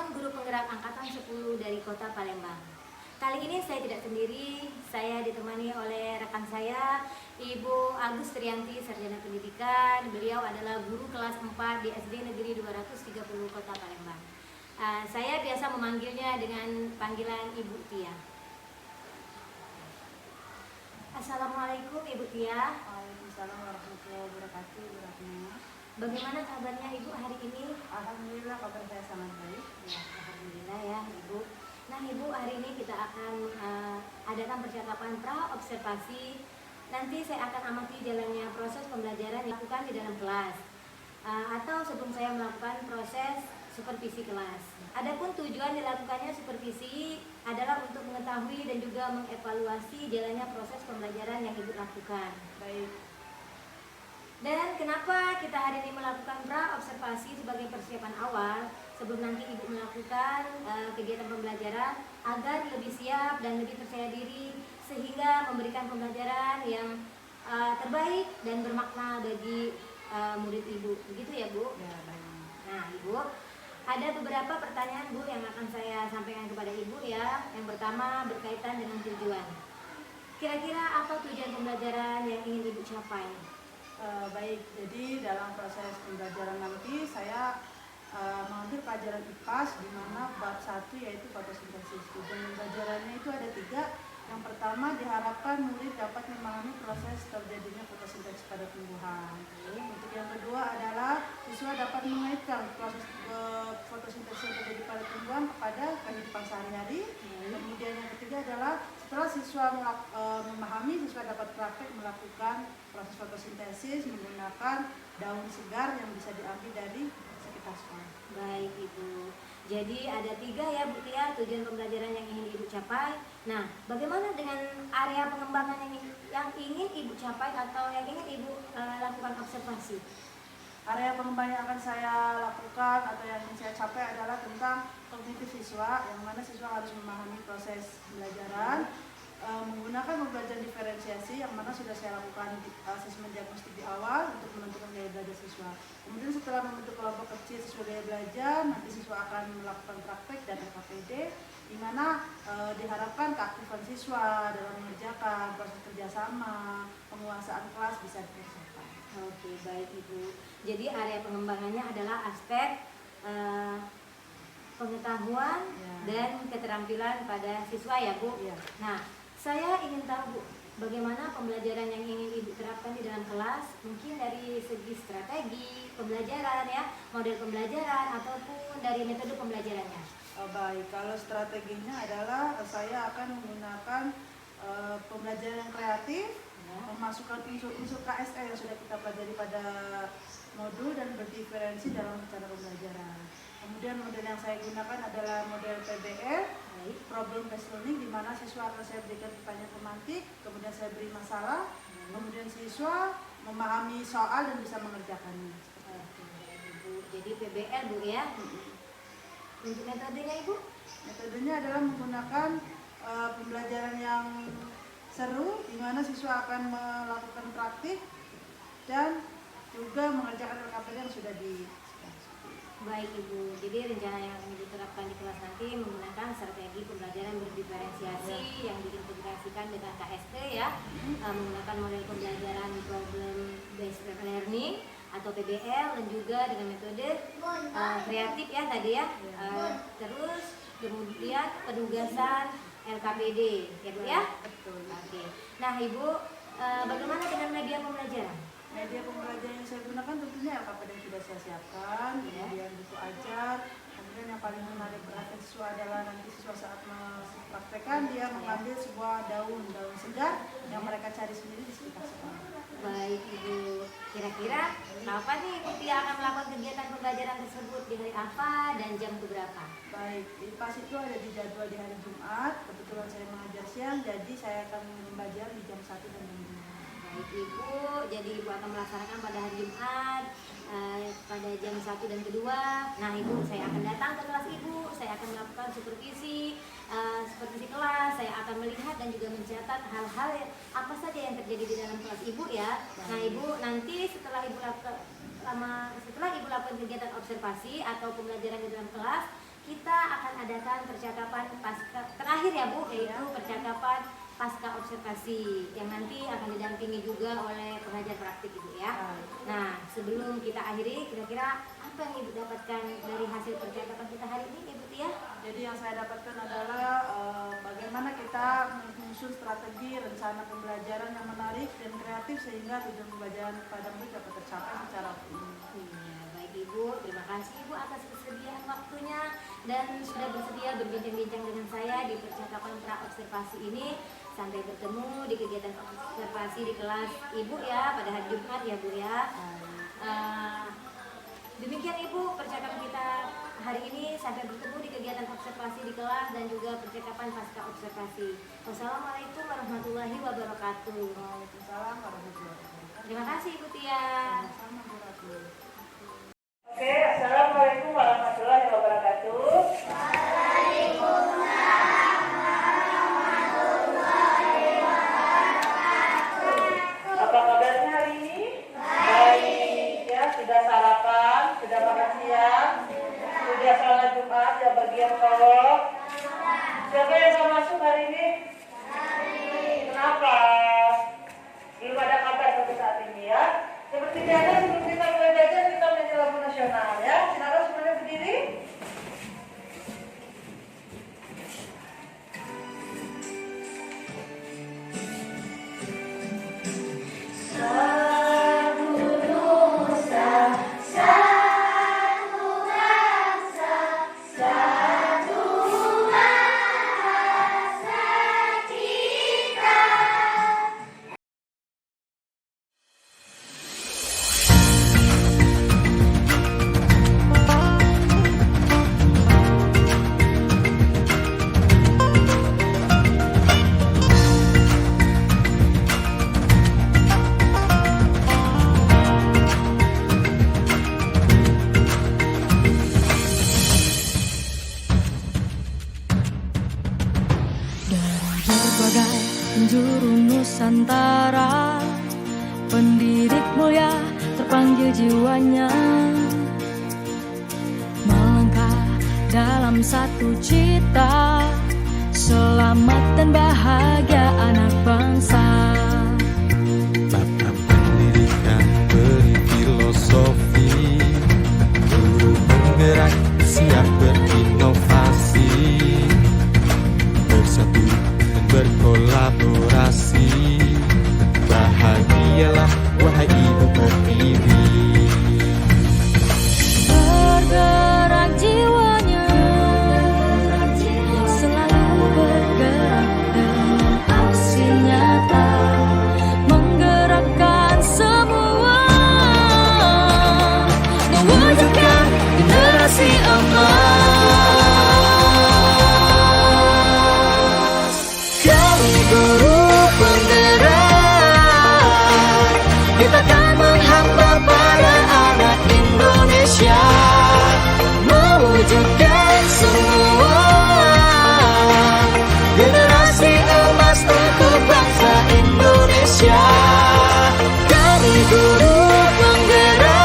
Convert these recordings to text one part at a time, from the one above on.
calon guru penggerak angkatan 10 dari Kota Palembang. Kali ini saya tidak sendiri, saya ditemani oleh rekan saya, Ibu Agus Trianti, Sarjana Pendidikan. Beliau adalah guru kelas 4 di SD Negeri 230 Kota Palembang. Saya biasa memanggilnya dengan panggilan Ibu Tia. Assalamualaikum Ibu Tia. Waalaikumsalam warahmatullahi wabarakatuh. Bagaimana kabarnya Ibu hari ini? Alhamdulillah kabar saya sangat baik. Ya, alhamdulillah ya Ibu. Nah Ibu, hari ini kita akan adakan percakapan pra-observasi. Nanti saya akan amati jalannya proses pembelajaran yang dilakukan di dalam kelas, atau sebelum saya melakukan proses supervisi kelas. Adapun tujuan dilakukannya supervisi adalah untuk mengetahui dan juga mengevaluasi jalannya proses pembelajaran yang Ibu lakukan. Baik. Dan kenapa kita hari ini melakukan pra-observasi sebagai persiapan awal sebelum nanti Ibu melakukan kegiatan pembelajaran agar lebih siap dan lebih percaya diri sehingga memberikan pembelajaran yang terbaik dan bermakna bagi murid Ibu. Begitu ya Bu? Ya, baik. Nah Ibu, ada beberapa pertanyaan Bu yang akan saya sampaikan kepada Ibu ya. Yang pertama berkaitan dengan tujuan. Kira-kira apa tujuan pembelajaran yang ingin Ibu capai? Baik, jadi dalam proses pembelajaran nanti saya mengambil pelajaran IPAS di mana bab 1 yaitu fotosintesis. Tujuan pembelajarannya itu ada 3. Yang pertama, diharapkan murid dapat memahami proses terjadinya fotosintesis pada tumbuhan. Untuk yang kedua adalah siswa dapat mengaitkan proses fotosintesis yang terjadi pada tumbuhan kepada kehidupan sehari-hari. Kemudian yang ketiga adalah setelah siswa memahami, siswa dapat praktek melakukan proses fotosintesis menggunakan daun segar yang bisa diambil dari sekitar sekolah. Baik Ibu, jadi ada 3 ya Bu Tia tujuan pembelajaran yang ingin Ibu capai. Nah, bagaimana dengan area pengembangan yang ingin Ibu capai atau yang ingin Ibu lakukan observasi? Area pengembangan yang akan saya lakukan atau yang ingin saya capai adalah tentang kognitif siswa, yang mana siswa harus memahami proses pembelajaran menggunakan pembelajaran diferensiasi, yang mana sudah saya lakukan di asesmen diagnostik di awal untuk menentukan gaya belajar siswa. Kemudian setelah membentuk kelompok kecil sesuai gaya belajar, nanti siswa akan melakukan praktek dan LKPD, di mana diharapkan keaktifan siswa dalam mengerjakan proses kerjasama, penguasaan kelas bisa dipersiapkan. Oke, baik Ibu. Jadi area pengembangannya adalah aspek pengetahuan dan keterampilan pada siswa ya Bu. Ya. Nah, saya ingin tahu Bu, bagaimana pembelajaran yang ingin Ibu terapkan di dalam kelas, mungkin dari segi strategi pembelajaran ya, model pembelajaran ataupun dari metode pembelajarannya. Baik, kalau strateginya adalah saya akan menggunakan pembelajaran yang kreatif, memasukkan unsur-unsur KSE yang sudah kita pelajari pada modul dan berdiferensi dalam cara pembelajaran. Kemudian model yang saya gunakan adalah model PBL, problem based learning, di mana siswa akan saya berikan pertanyaan pemantik, kemudian saya beri masalah, kemudian siswa memahami soal dan bisa mengerjakannya. Jadi PBL Bu ya. Untuk metodenya Ibu? Metodenya adalah menggunakan pembelajaran yang seru, di mana siswa akan melakukan praktik dan juga mengerjakan LKPD yang sudah Baik Ibu, jadi rencana yang akan diterapkan di kelas nanti menggunakan strategi pembelajaran berdiferensiasi yang diintegrasikan dengan KST ya, menggunakan model pembelajaran problem based learning atau PBL dan juga dengan metode kreatif ya tadi ya, terus kemudian penugasan LKPD ya Bu ya. Betul. Oke. Nah Ibu, bagaimana dengan media pembelajaran? Media pembelajaran yang saya gunakan tentunya LKPD yang sudah saya siapkan, kemudian buku ajar. Kemudian yang paling menarik perhatian siswa adalah nanti siswa saat mempraktekkan dia mengambil sebuah daun segar yang mereka cari sendiri di sekitar sekolah. Baik Ibu, kira-kira kapan nih Ibu Tia akan melakukan kegiatan pembelajaran tersebut, di hari apa dan jam berapa? Baik, IPAS itu ada di jadwal di hari Jumat. Kebetulan saya mengajar siang, jadi saya akan membajar di jam 1 dan jam 2. Baik Ibu, jadi Ibu akan melaksanakan pada hari Jumat pada jam 1 dan kedua. Nah Ibu, saya akan datang ke kelas Ibu, saya akan melakukan supervisi kelas, saya akan melihat dan juga mencatat hal-hal apa saja yang terjadi di dalam kelas Ibu ya. Nah Ibu, nanti setelah Ibu lakukan kegiatan observasi atau pembelajaran di dalam kelas, kita mengadakan percakapan pasca terakhir ya Bu, yaitu percakapan pasca observasi yang nanti akan didampingi juga oleh pengajar praktik Ibu ya. Nah, sebelum kita akhiri, kira-kira apa yang Ibu dapatkan dari hasil percakapan kita hari ini Ibu Tia? Jadi yang saya dapatkan adalah bagaimana kita menyusun strategi rencana pembelajaran yang menarik dan kreatif sehingga tujuan pembelajaran pada murid dapat tercapai secara optimal. Iya, baik Ibu, terima kasih Ibu atas kesediaan waktunya dan sudah bersedia berbincang-bincang dengan saya di percakapan pra-observasi ini. Sampai bertemu di kegiatan observasi di kelas Ibu ya pada hari Jumat ya Bu ya. Demikian Ibu percakapan kita hari ini, sampai bertemu di kegiatan observasi di kelas dan juga percakapan pasca observasi. Wassalamualaikum warahmatullahi wabarakatuh. Waalaikumsalam warahmatullahi wabarakatuh. Terima kasih Ibu Tia. Sama-sama Bu Ratu. Oke, assalamualaikum warahmatullahi wabarakatuh. Apa kabarnya hari ini? Baik, ya sudah sarapan, sudah makan siang, sudah sholat Jumat, ya bagi yang kolok. Siapa yang mau masuk hari ini? Kenapa? Belum ada kabar sampai saat ini ya. Seperti biasa sebelum kita mulai belajar kita menyanyi lagu nasional ya. Silakan semuanya berdiri. Berbagai penjuru Nusantara, pendidik mulia terpanggil jiwanya, melangkah dalam satu cita, selamat dan bahagia anak bangsa. Tata pendidikan beri filosofi, guru penggerak siap berinovasi, bersatu berkolaborasi. Bahagialah wahai ibu pertiwi. Bergerak jiwanya, selalu bergerak dengan aksi nyata, menggerakkan semua, mewujudkan generasi emas. Kami guru penggerak, kita akan menghamba para anak Indonesia, mewujudkan semua generasi emas untuk bangsa Indonesia. Kami guru penggerak,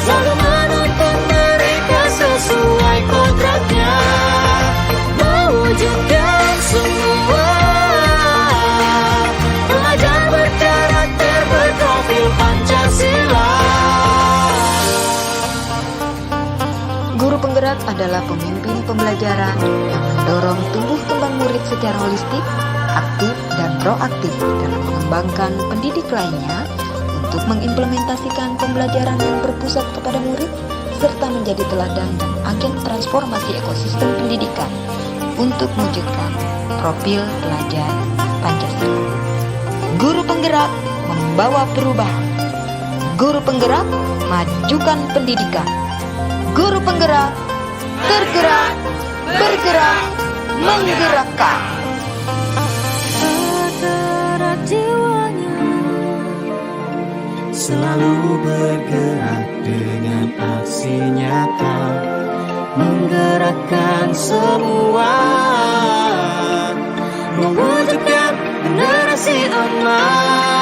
selalu menuntun mereka sesuai kodratnya, mewujudkan semua pelajar berkarakter berprofil Pancasila. Guru penggerak adalah pemimpin pembelajaran yang mendorong tumbuh kembang murid secara holistik, aktif, dan proaktif dalam mengembangkan pendidik lainnya untuk mengimplementasikan pembelajaran yang berpusat kepada murid serta menjadi teladan dan agen transformasi ekosistem pendidikan untuk mewujudkan profil pelajar Pancasila. Guru penggerak membawa perubahan. Guru penggerak majukan pendidikan. Guru penggerak tergerak, bergerak, menggerakkan. Tergerak jiwanya, Selalu bergerak dengan aksi nyata, menggerakkan semua, mewujudkan generasi emas.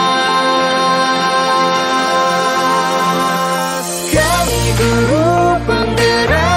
kami guru penggerak,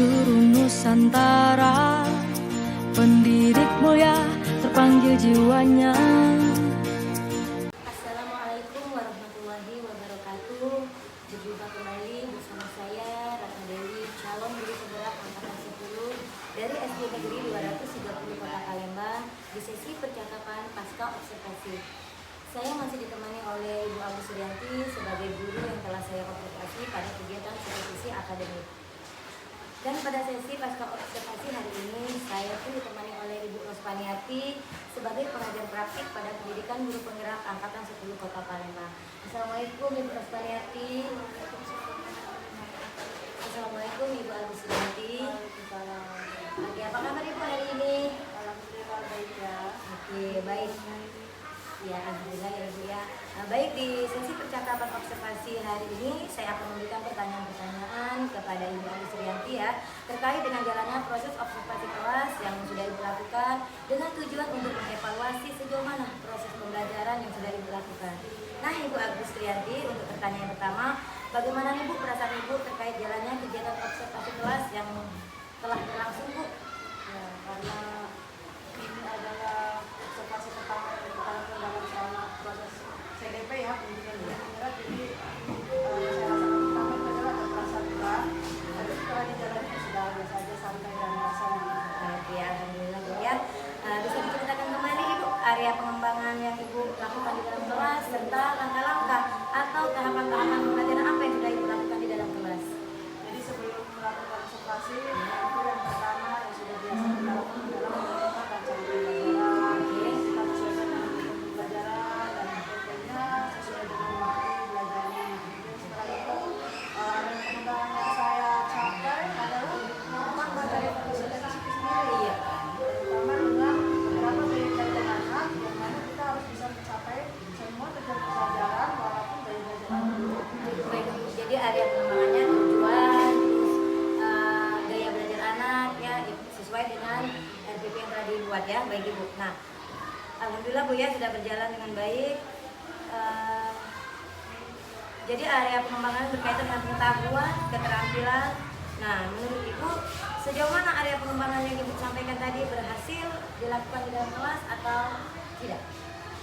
seluruh Nusantara, pendidik mulia terpanggil jiwanya. Assalamualaikum warahmatullahi wabarakatuh. Berjumpa kembali bersama saya Ratna Dewi, calon guru penggerak angkatan 10 dari SD Negeri 230 Kota Palembang di sesi percakapan pasca observasi. Saya masih ditemani oleh Ibu Agus Suryanti sebagai guru yang telah saya observasi pada kegiatan supervisi akademik. Dan pada sesi pasca observasi hari ini, saya pun ditemani oleh Ibu Rospaniati sebagai pengajar praktik pada pendidikan guru penggerak angkatan 10 Kota Palembang. Assalamualaikum Ibu Rospaniati. Assalamualaikum Ibu Agus Suryanti. Oke, apa kabar Ibu hari ini? Alhamdulillah baik ya. Oke, baik. Ya, alhamdulillah ya Ibu ya. Nah, baik, di sesi percakapan observasi hari ini saya akan memberikan pertanyaan-pertanyaan kepada Ibu Agus Suryanti ya terkait dengan jalannya proses observasi kelas yang sudah Ibu lakukan dengan tujuan untuk mengevaluasi sejauh mana proses pembelajaran yang sudah Ibu lakukan. Nah, Ibu Agus Suryanti, untuk pertanyaan pertama, bagaimana Ibu perasaan Ibu terkait jalannya kegiatan observasi kelas yang telah berlangsung Bu? Ya, karena ini adalah observasi pertama yang kita lakukan dalam selama proses CDP ya, pendidikan guru penggerak. Jadi saya rasakan pertama itu adalah ada perasaan berat, tapi setelah dijalani sudah biasa aja, santai dan rasanya. Oke, alhamdulillah Bu ya. Bisa diceritakan kembali Ibu area pengembangan yang Ibu lakukan di dalam kelas serta langkah-langkah atau tahapan-tahapan pembelajaran apa yang sudah Ibu lakukan di dalam kelas? Jadi sebelum melakukan observasi, itu yang pertama yang sudah biasa kita lakukan adalah menentukan rancangan pembelajaran. Kita sesuaikan dengan pembelajaran dan tentunya sesuai dengan waktu belajarnya. Kemudian setelah itu, area pengembangan yang saya capai adalah memang dari konsistensi itu sendiri. Iya. Terutama dengan beberapa gaya belajar anak yang mana kita harus bisa mencapai semua tujuan pembelajaran walaupun gaya belajar anak dulu. Baik, Bu. Jadi area pengembangannya tujuan, terus gaya belajar anak ya sesuai dengan RPP yang telah dibuat ya, baik Ibu. Nah, alhamdulillah Bu ya sudah berjalan dengan baik. Jadi area pengembangan berkaitan dengan pengetahuan, keterampilan. Nah, menurut Ibu sejauh mana area pengembangan yang Ibu sampaikan tadi berhasil dilakukan di dalam kelas atau tidak?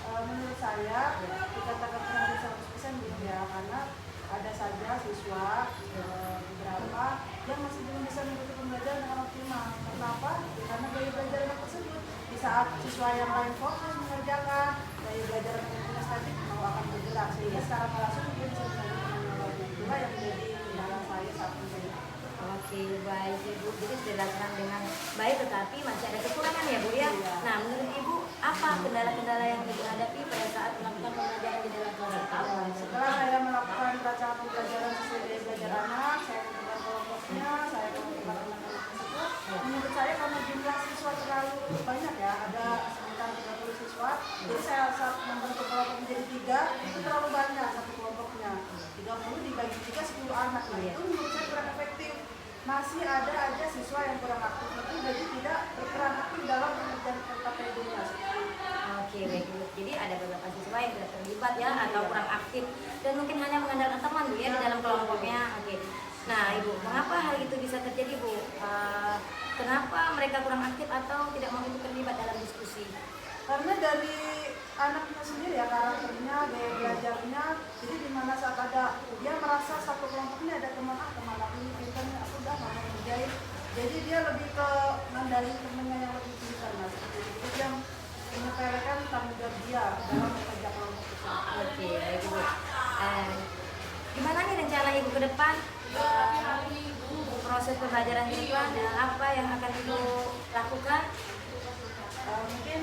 Menurut saya dikatakan kurang 100% belum ya, karena ada saja siswa beberapa yang masih belum bisa mengikuti pembelajaran dengan optimal. Kenapa? Karena gaya belajar anak tersebut di saat siswa yang lain fokus mengerjakan gaya belajar anak yang tadi mau akan bergerak sehingga secara langsung dia bisa belajar dengan awalnya. Itulah yang menjadi kendala saya saat ini. Oke, baik Ibu. Jadi sudah dilakukan dengan baik, tetapi masih ada kekurangan ya Bu ya. Iya. Nah, menurut Ibu apa kendala-kendala yang Ibu hadapi pada saat melakukan pembelajaran di dalam kelas? Setelah saya melakukan rancangan pembelajaran sesuai gaya belajar anak, saya menentukan kelompoknya, saya menentukan anak-anak tersebut. Menurut saya karena jumlah siswa terlalu banyak ya, ada sekitar 30 siswa. Jadi saya saat membentuk kelompok menjadi 3, itu terlalu banyak satu kelompoknya. 30 dibagi 3, 10 anak. Nah, itu menurut saya kurang efektif. Masih ada aja siswa yang kurang aktif itu, jadi tidak berperan aktif dalam pengerjaan KPD-nya. Oke, baik Bu. Jadi ada beberapa siswa yang tidak terlibat ya atau kurang aktif dan mungkin hanya mengandalkan teman Bu ya di dalam kelompoknya. Oke. Nah, Ibu, mengapa hal itu bisa terjadi Bu? Kenapa mereka kurang aktif atau tidak mau ikut terlibat dalam diskusi? Karena dari anaknya sendiri ya, karakternya, gaya belajarnya, jadi dimana saat ada dia merasa satu kelompoknya ada teman aku ini pintarnya, aku udah mau ngerjain, jadi dia lebih ke mandalin temennya yang lebih pintar. Nah, seperti itu. Jadi dia menyepelekan tanggung jawab dia dalam bekerja kelompok itu. Oke, baik Ibu. Gimana nih rencana Ibu ke depan? Proses pembelajaran ke depan dan apa yang akan Ibu lakukan? Mungkin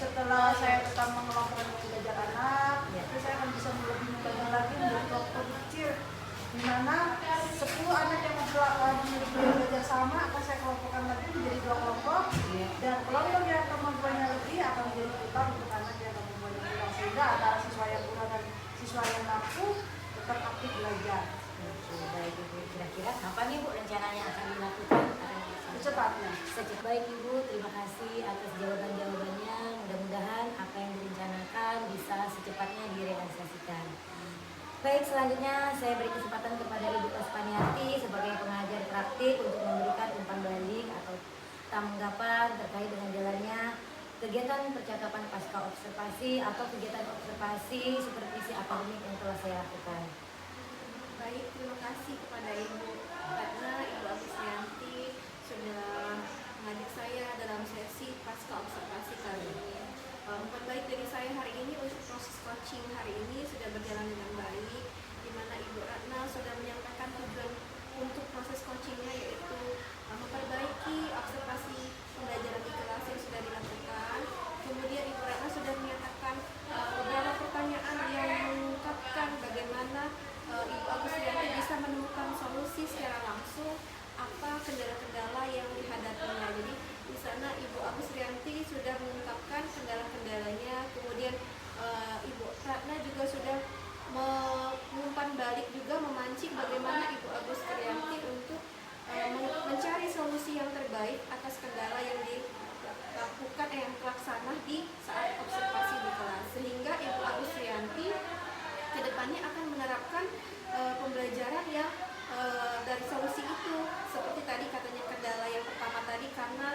setelah saya tetap mengelompokkan belajar anak, itu saya akan bisa lebih membagi lagi menjadi kelompok kecil, di mana 10 anak yang memiliki belajar sama akan saya kelompokkan lagi menjadi 2 kelompok, dan kelompok yang kemampuannya lebih akan menjadi putar untuk anak yang kemampuannya kurang, sehingga antara siswa yang kurang dan siswa yang mampu tetap aktif belajar. Oke, baik Ibu. Kira-kira kapan Ibu rencananya akan dilakukan? Secepatnya. Baik Ibu, terima kasih atas jawaban-jawabannya. Mudah-mudahan apa yang direncanakan bisa secepatnya direalisasikan. Baik, selanjutnya saya beri kesempatan kepada Ibu Rospaniati sebagai pengajar praktik untuk memberikan tanggapan terkait dengan jalannya kegiatan percakapan pasca observasi atau kegiatan observasi supervisi akademik yang telah saya lakukan. Baik, terima kasih kepada Ibu Ratna, Ibu Agusrianti sudah mengajak saya dalam sesi pasca observasi kali ini. Bukan baik dari saya hari ini untuk proses coaching hari ini sudah berjalan dengan baik, di mana Ibu Ratna sudah menyampaikan tujuan untuk proses coachingnya, yaitu memperbaiki observasi pembelajaran di kelas yang sudah dilakukan. Kemudian Ibu Ratna sudah menyatakan beberapa pertanyaan yang mengungkapkan bagaimana Ibu Agusrianti bisa menemukan solusi secara langsung apa kendala-kendala yang dihadapinya. Jadi di sana Ibu Agusrianti sudah mengungkapkan kendala-kendalanya, kemudian Ibu Ratna juga sudah mengumpan balik juga memancing bagaimana Ibu Agusrianti untuk mencari solusi yang terbaik atas kendala yang dilakukan yang terlaksana di saat observasi di kelas, sehingga Ibu Agusrianti kedepannya akan menerapkan pembelajaran yang dari solusi itu, seperti tadi katanya kendala yang pertama tadi karena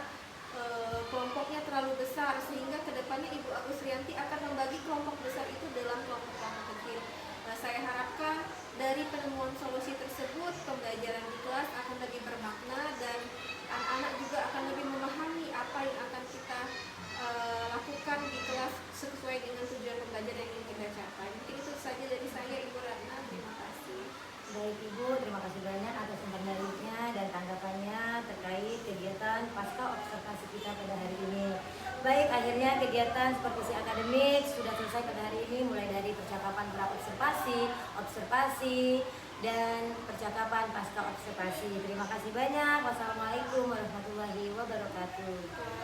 kelompoknya terlalu besar, sehingga kedepannya Ibu Agusrianti akan membagi kelompok besar itu dalam kelompok-kelompok kecil. Saya harapkan dari penemuan solusi tersebut pembelajaran di kelas akan lebih bermakna dan anak-anak juga akan lebih memahami apa yang akan kita lakukan di kelas sesuai dengan tujuan pembelajaran yang ingin kita capai. Mungkin itu saja dari saya, Ibu Ratna. Terima kasih. Baik Ibu, terima kasih banyak atas informasinya dan tanggapannya terkait kegiatan pasca observasi kita pada hari ini. Baik, akhirnya kegiatan supervisi akademik sudah selesai pada hari ini, mulai dari percakapan pra-observasi, observasi, dan percakapan pasca observasi. Terima kasih banyak. Wassalamualaikum warahmatullahi wabarakatuh.